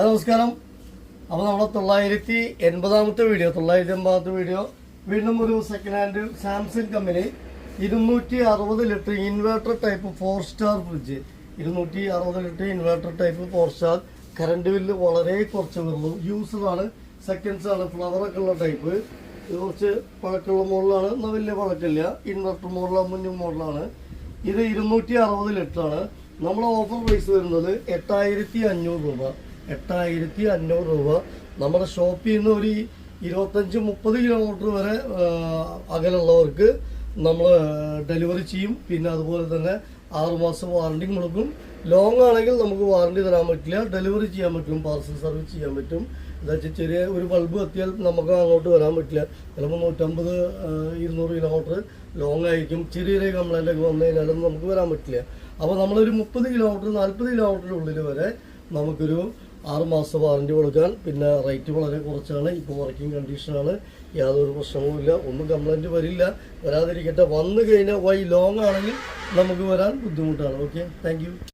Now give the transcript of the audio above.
നമസ്കാരം. അപ്പോൾ നമ്മുടെ 980 വീഡിയോ വീണ്ടും ഒരു second hand Samsung company 260 litre inverter type 4 star fridge. 260 litre inverter type 4 star. Current bill വളരെ കുറച്ച് വരുള്ളൂ. യൂസ്ഡ് ആണ്, സെക്കൻഡ്സ് ആണ്, ഫ്ലവറൊക്കെ ഉള്ള ടൈപ്പ്. ഇത് കുറച്ച് പഴക്കമുള്ള മോഡലാണ്, എന്നാൽ വലിയ പഴക്കമില്ല. ഇൻവെർട്ടർ മോഡലാണ്, ന്യൂ മോഡലാണ്. ഇത് 260 ലിറ്റർ ആണ്. നമ്മളെ ഓഫർ പ്രൈസ് വരുന്നത് 8500 രൂപ. 8500 രൂപ. നമ്മുടെ ഷോപ്പിൽ നിന്ന് ഒരു 25-30 കിലോമീറ്റർ വരെ അകലുള്ളവർക്ക് നമ്മൾ ഡെലിവറി ചെയ്യും. പിന്നെ അതുപോലെ തന്നെ 6 മാസം വാറണ്ടി കൊടുക്കും. ലോങ് ആണെങ്കിൽ നമുക്ക് വാറണ്ടി തരാൻ പറ്റില്ല, ഡെലിവറി ചെയ്യാൻ പറ്റും, പാർസൽ സർവീസ് ചെയ്യാൻ പറ്റും. എന്താ വെച്ചാൽ ചെറിയ ഒരു ബൾബ് കത്തിയാൽ നമുക്ക് അങ്ങോട്ട് വരാൻ പറ്റില്ല. ചിലപ്പോൾ 150-200 കിലോമീറ്റർ ലോങ് ആയിരിക്കും. ചെറിയ ചെറിയ കംപ്ലൈൻ്റ് ഒക്കെ വന്നു കഴിഞ്ഞാലും നമുക്ക് വരാൻ പറ്റില്ല. അപ്പോൾ നമ്മളൊരു 30 കിലോമീറ്റർ 40 കിലോമീറ്ററിനുള്ളിൽ വരെ നമുക്കൊരു 6 മാസം വാറണ്ടി കൊടുക്കാൻ. പിന്നെ റേറ്റ് വളരെ കുറച്ചാണ്. ഇപ്പോൾ വർക്കിംഗ് കണ്ടീഷനാണ്, യാതൊരു പ്രശ്നവുമില്ല, ഒന്നും കംപ്ലൈൻറ്റ് വരില്ല. വരാതിരിക്കട്ടെ. വന്നു കഴിഞ്ഞാൽ ലോങ് ആണെങ്കിൽ നമുക്ക് വരാൻ ബുദ്ധിമുട്ടാണ്. Okay, thank you.